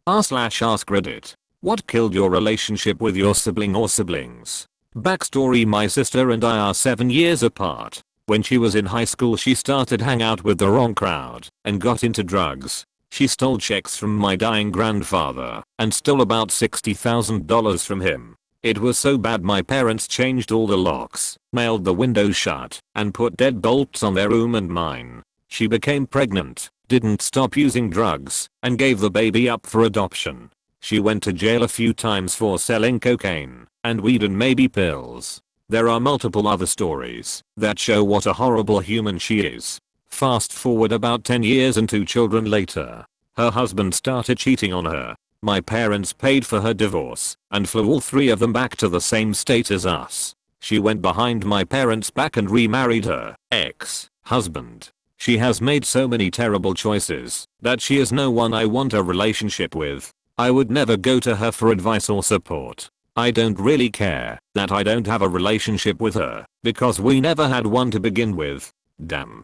r/Askreddit. What killed your relationship with your sibling or siblings? Backstory: my sister and I are 7 years apart. When she was in high school she started hang out with the wrong crowd and got into drugs. She stole checks from my dying grandfather and stole about $60,000 from him. It was so bad my parents changed all the locks, nailed the windows shut, and put deadbolts on their room and mine. She became pregnant, didn't stop using drugs, and gave the baby up for adoption. She went to jail a few times for selling cocaine and weed and maybe pills. There are multiple other stories that show what a horrible human she is. Fast forward about 10 years and 2 children later. Her husband started cheating on her. My parents paid for her divorce and flew all 3 of them back to the same state as us. She went behind my parents' back and remarried her ex-husband. She has made so many terrible choices that she is no one I want a relationship with. I would never go to her for advice or support. I don't really care that I don't have a relationship with her because we never had one to begin with. Damn.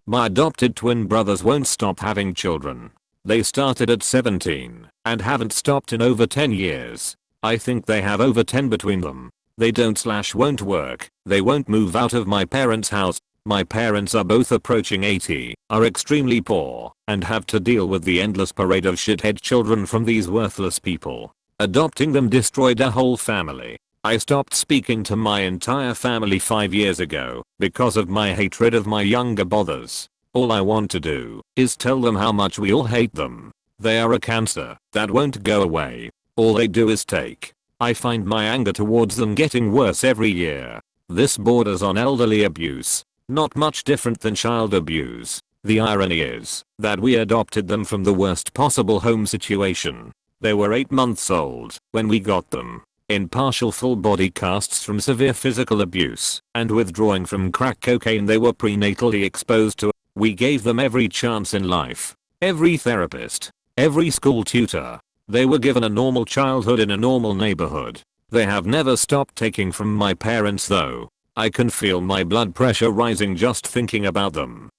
My adopted twin brothers won't stop having children. They started at 17 and haven't stopped in over 10 years. I think they have over 10 between them. They don't/won't work. They won't move out of my parents' house. My parents are both approaching 80, are extremely poor, and have to deal with the endless parade of shithead children from these worthless people. Adopting them destroyed a whole family. I stopped speaking to my entire family 5 years ago because of my hatred of my younger brothers. All I want to do is tell them how much we all hate them. They are a cancer that won't go away. All they do is take. I find my anger towards them getting worse every year. This borders on elderly abuse. Not much different than child abuse. The irony is that we adopted them from the worst possible home situation. They were 8 months old when we got them, in partial full body casts from severe physical abuse and withdrawing from crack cocaine they were prenatally exposed to. We gave them every chance in life, every therapist, every school tutor. They were given a normal childhood in a normal neighborhood. They have never stopped taking from my parents though. I can feel my blood pressure rising just thinking about them.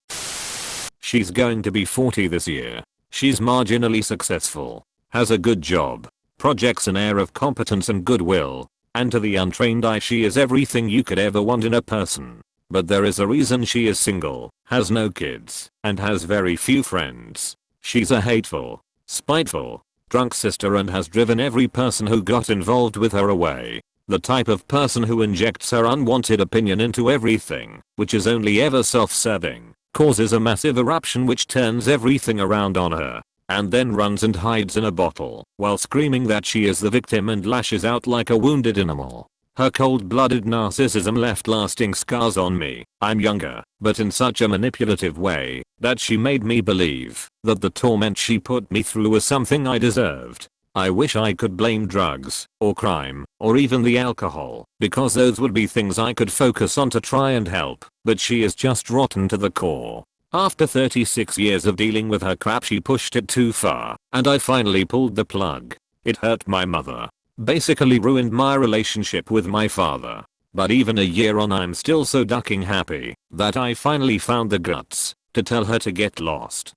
She's going to be 40 this year. She's marginally successful, has a good job, projects an air of competence and goodwill, and to the untrained eye she is everything you could ever want in a person. But there is a reason she is single, has no kids, and has very few friends. She's a hateful, spiteful, drunk sister and has driven every person who got involved with her away. The type of person who injects her unwanted opinion into everything, which is only ever self-serving, causes a massive eruption which turns everything around on her, and then runs and hides in a bottle while screaming that she is the victim and lashes out like a wounded animal. Her cold-blooded narcissism left lasting scars on me. I'm younger, but in such a manipulative way that she made me believe that the torment she put me through was something I deserved. I wish I could blame drugs, or crime, or even the alcohol, because those would be things I could focus on to try and help, but she is just rotten to the core. After 36 years of dealing with her crap she pushed it too far, and I finally pulled the plug. It hurt my mother. Basically ruined my relationship with my father. But even a year on I'm still so ducking happy that I finally found the guts to tell her to get lost.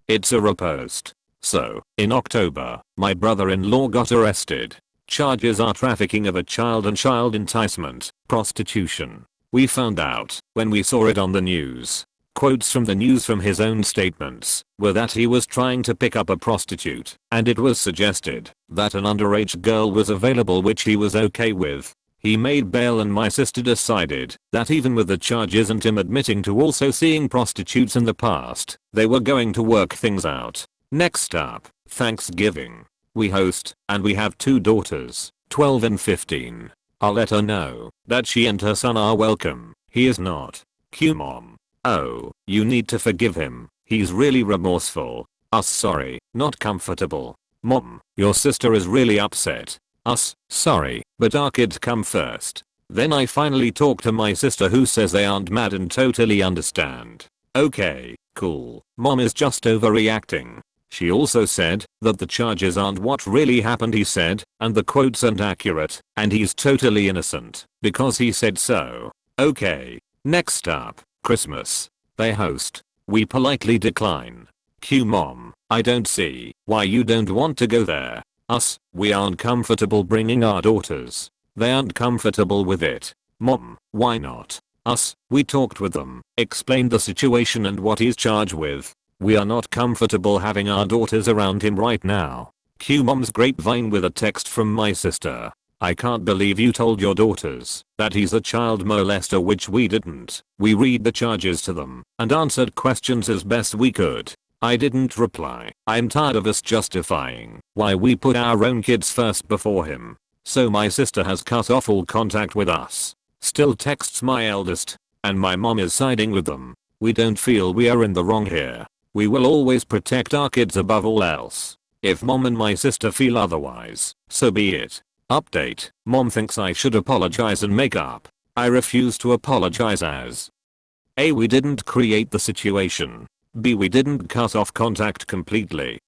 It's a repost. So, in October, my brother-in-law got arrested. Charges are trafficking of a child and child enticement, prostitution. We found out when we saw it on the news. Quotes from the news from his own statements were that he was trying to pick up a prostitute, and it was suggested that an underage girl was available which he was okay with. He made bail and my sister decided that even with the charges and him admitting to also seeing prostitutes in the past, they were going to work things out. Next up, Thanksgiving. We host, and we have 2 daughters, 12 and 15. I'll let her know that she and her son are welcome. He is not. Q mom. Oh, you need to forgive him. He's really remorseful. Us sorry, not comfortable. Mom, your sister is really upset. Us, sorry, but our kids come first. Then I finally talk to my sister who says they aren't mad and totally understand. Okay, cool. Mom is just overreacting. She also said that the charges aren't what really happened he said, and the quotes aren't accurate, and he's totally innocent, because he said so. Okay. Next up, Christmas. They host. We politely decline. Q mom, I don't see why you don't want to go there. Us, we aren't comfortable bringing our daughters. They aren't comfortable with it. Mom, why not? Us, we talked with them, explained the situation and what he's charged with. We are not comfortable having our daughters around him right now. Q mom's grapevine with a text from my sister. I can't believe you told your daughters that he's a child molester, which we didn't. We read the charges to them and answered questions as best we could. I didn't reply. I'm tired of us justifying why we put our own kids first before him. So my sister has cut off all contact with us. Still texts my eldest. And my mom is siding with them. We don't feel we are in the wrong here. We will always protect our kids above all else. If mom and my sister feel otherwise, so be it. Update. Mom thinks I should apologize and make up. I refuse to apologize as A. We didn't create the situation. B. We didn't cut off contact completely.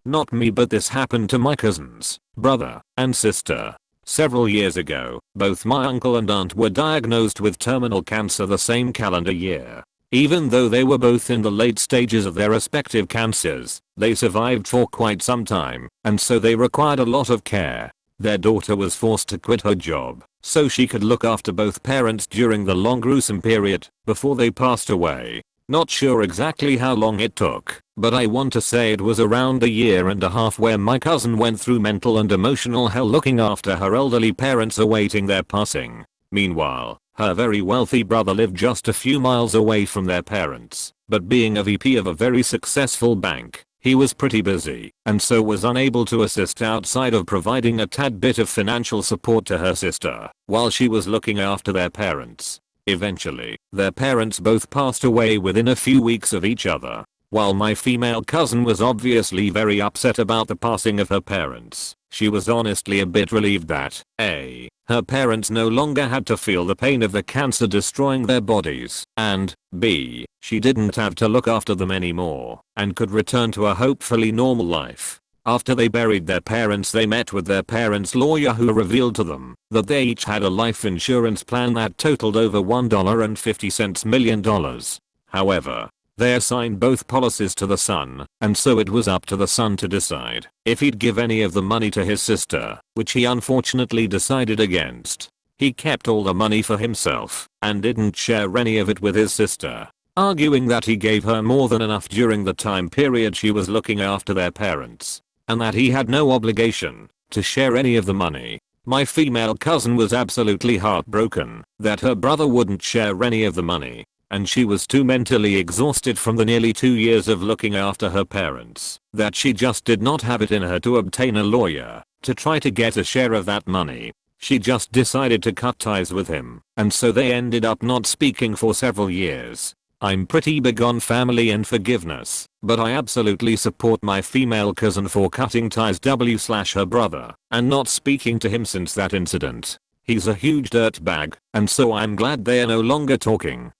Not me, but this happened to my cousins, brother, and sister. Several years ago, both my uncle and aunt were diagnosed with terminal cancer the same calendar year. Even though they were both in the late stages of their respective cancers, they survived for quite some time, and so they required a lot of care. Their daughter was forced to quit her job so she could look after both parents during the long gruesome period before they passed away. Not sure exactly how long it took, but I want to say it was around a year and a half where my cousin went through mental and emotional hell looking after her elderly parents awaiting their passing. Meanwhile, her very wealthy brother lived just a few miles away from their parents, but being a VP of a very successful bank, he was pretty busy, and so was unable to assist outside of providing a tad bit of financial support to her sister while she was looking after their parents. Eventually, their parents both passed away within a few weeks of each other. While my female cousin was obviously very upset about the passing of her parents, she was honestly a bit relieved that A. her parents no longer had to feel the pain of the cancer destroying their bodies, and B. she didn't have to look after them anymore and could return to a hopefully normal life. After they buried their parents, they met with their parents' lawyer, who revealed to them that they each had a life insurance plan that totaled over $1.50 million. However, they assigned both policies to the son, and so it was up to the son to decide if he'd give any of the money to his sister, which he unfortunately decided against. He kept all the money for himself and didn't share any of it with his sister, arguing that he gave her more than enough during the time period she was looking after their parents, and that he had no obligation to share any of the money. My female cousin was absolutely heartbroken that her brother wouldn't share any of the money, and she was too mentally exhausted from the nearly 2 years of looking after her parents that she just did not have it in her to obtain a lawyer to try to get a share of that money. She just decided to cut ties with him, and so they ended up not speaking for several years. I'm pretty big on family and forgiveness, but I absolutely support my female cousin for cutting ties her brother and not speaking to him since that incident. He's a huge dirtbag, and so I'm glad they are no longer talking.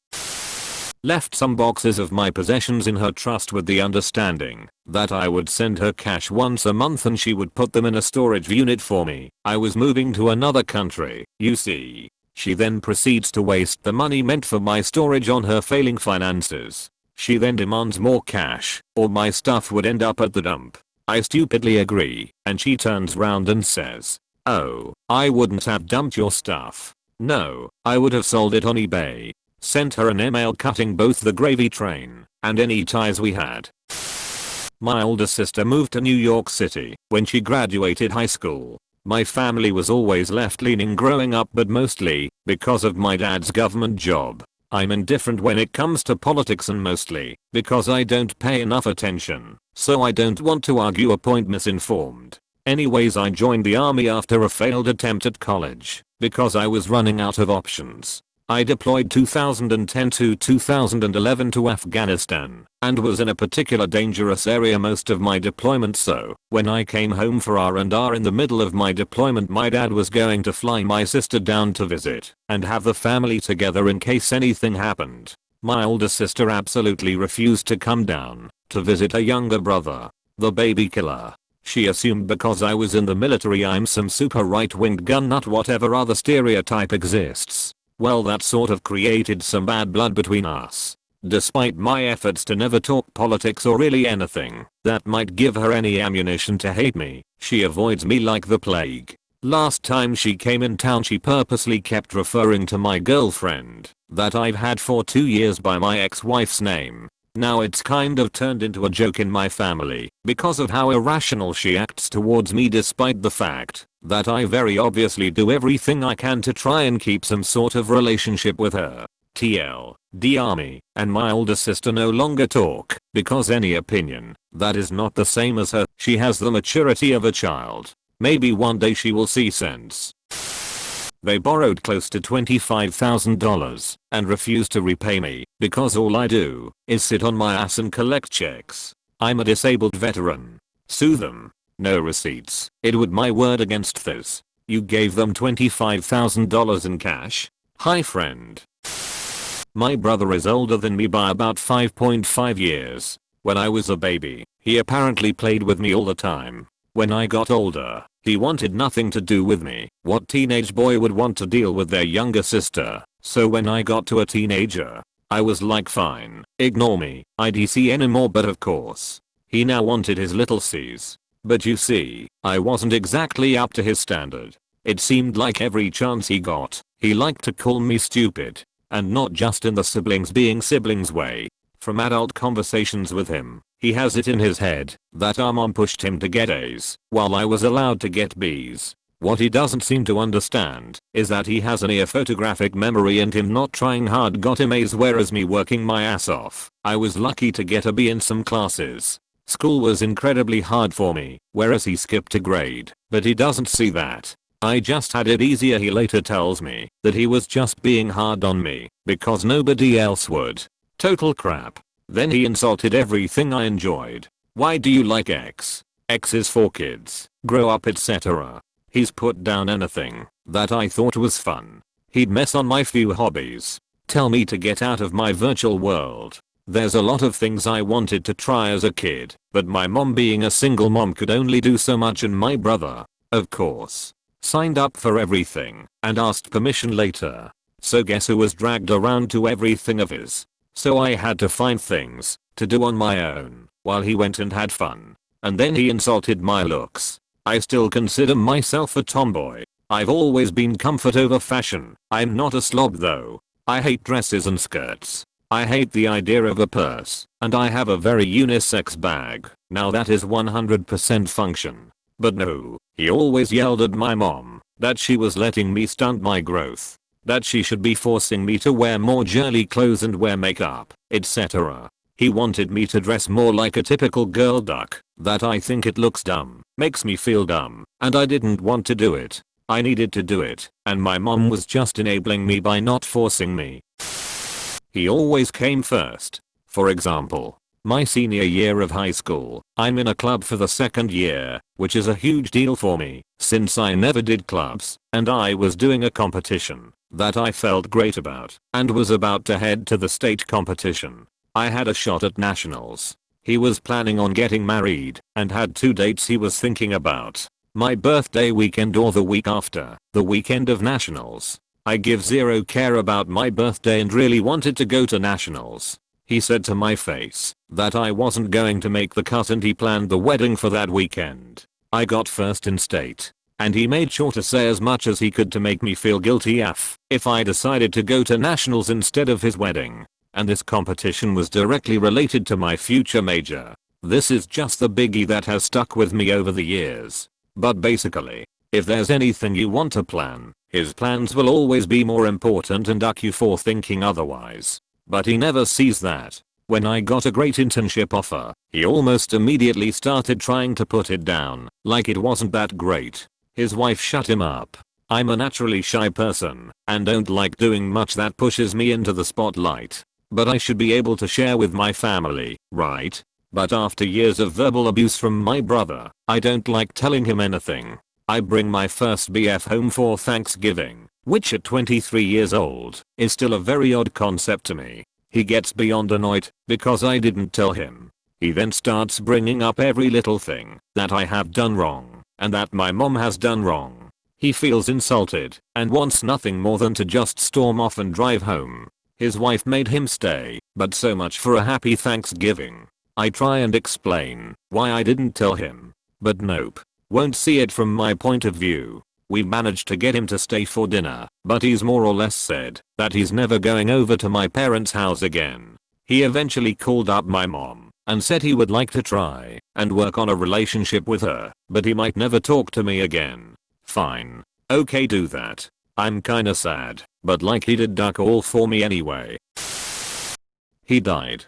Left some boxes of my possessions in her trust with the understanding that I would send her cash once a month and she would put them in a storage unit for me. I was moving to another country, you see. She then proceeds to waste the money meant for my storage on her failing finances. She then demands more cash, or my stuff would end up at the dump. I stupidly agree, and she turns round and says, "Oh, I wouldn't have dumped your stuff. No, I would have sold it on eBay." Sent her an email cutting both the gravy train and any ties we had. My older sister moved to New York City when she graduated high school. My family was always left-leaning growing up, but mostly because of my dad's government job. I'm indifferent when it comes to politics, and mostly because I don't pay enough attention, so I don't want to argue a point misinformed. Anyways, I joined the army after a failed attempt at college because I was running out of options. I deployed 2010 to 2011 to Afghanistan and was in a particular dangerous area most of my deployment, so when I came home for R&R in the middle of my deployment, my dad was going to fly my sister down to visit and have the family together in case anything happened. My older sister absolutely refused to come down to visit her younger brother, the baby killer. She assumed because I was in the military I'm some super right-winged gun nut, whatever other stereotype exists. Well, that sort of created some bad blood between us. Despite my efforts to never talk politics or really anything that might give her any ammunition to hate me, she avoids me like the plague. Last time she came in town she purposely kept referring to my girlfriend that I've had for 2 years by my ex-wife's name. Now it's kind of turned into a joke in my family because of how irrational she acts towards me despite the fact that I very obviously do everything I can to try and keep some sort of relationship with her. TL, me and my older sister no longer talk because any opinion that is not the same as her, she has the maturity of a child. Maybe one day she will see sense. They borrowed close to $25,000 and refused to repay me because all I do is sit on my ass and collect checks. I'm a disabled veteran. Sue them. No receipts. It would my word against this. You gave them $25,000 in cash? Hi friend. My brother is older than me by about 5.5 years. When I was a baby, he apparently played with me all the time. When I got older, he wanted nothing to do with me. What teenage boy would want to deal with their younger sister? So when I got to a teenager, I was like fine, ignore me, IDC anymore, but of course, he now wanted his little C's. But you see, I wasn't exactly up to his standard. It seemed like every chance he got, he liked to call me stupid. And not just in the siblings being siblings way. From adult conversations with him, he has it in his head that our mom pushed him to get A's while I was allowed to get B's. What he doesn't seem to understand is that he has an ear photographic memory and him not trying hard got him A's, whereas me working my ass off, I was lucky to get a B in some classes. School was incredibly hard for me, whereas he skipped a grade, but he doesn't see that. I just had it easier. He later tells me that he was just being hard on me because nobody else would. Total crap. Then he insulted everything I enjoyed. Why do you like X? X is for kids, grow up, etc. He's put down anything that I thought was fun. He'd mess on my few hobbies. Tell me to get out of my virtual world. There's a lot of things I wanted to try as a kid, but my mom being a single mom could only do so much, and my brother, of course, signed up for everything and asked permission later. So guess who was dragged around to everything of his? So I had to find things to do on my own while he went and had fun. And then he insulted my looks. I still consider myself a tomboy. I've always been comfort over fashion. I'm not a slob though. I hate dresses and skirts. I hate the idea of a purse, and I have a very unisex bag. Now that is 100% function. But no, he always yelled at my mom that she was letting me stunt my growth, that she should be forcing me to wear more girly clothes and wear makeup, etc. He wanted me to dress more like a typical girl duck, that I think it looks dumb, makes me feel dumb, and I didn't want to do it. I needed to do it, and my mom was just enabling me by not forcing me. He always came first. For example, my senior year of high school, I'm in a club for the second year, which is a huge deal for me, since I never did clubs, and I was doing a competition that I felt great about, and was about to head to the state competition. I had a shot at nationals. He was planning on getting married, and had 2 dates he was thinking about. My birthday weekend or the week after, the weekend of nationals. I give zero care about my birthday and really wanted to go to nationals. He said to my face that I wasn't going to make the cut and he planned the wedding for that weekend. I got first in state, and he made sure to say as much as he could to make me feel guilty if I decided to go to nationals instead of his wedding. And this competition was directly related to my future major. This is just the biggie that has stuck with me over the years. But basically, if there's anything you want to plan, his plans will always be more important and duck you for thinking otherwise. But he never sees that. When I got a great internship offer, he almost immediately started trying to put it down, like it wasn't that great. His wife shut him up. I'm a naturally shy person, and don't like doing much that pushes me into the spotlight. But I should be able to share with my family, right? But after years of verbal abuse from my brother, I don't like telling him anything. I bring my first BF home for Thanksgiving, which at 23 years old, is still a very odd concept to me. He gets beyond annoyed, because I didn't tell him. He then starts bringing up every little thing that I have done wrong, and that my mom has done wrong. He feels insulted, and wants nothing more than to just storm off and drive home. His wife made him stay, but so much for a happy Thanksgiving. I try and explain why I didn't tell him, but nope. Won't see it from my point of view. We managed to get him to stay for dinner, but he's more or less said that he's never going over to my parents' house again. He eventually called up my mom and said he would like to try and work on a relationship with her, but he might never talk to me again. Fine. Okay, do that. I'm kinda sad, but like he did duck all for me anyway. He died.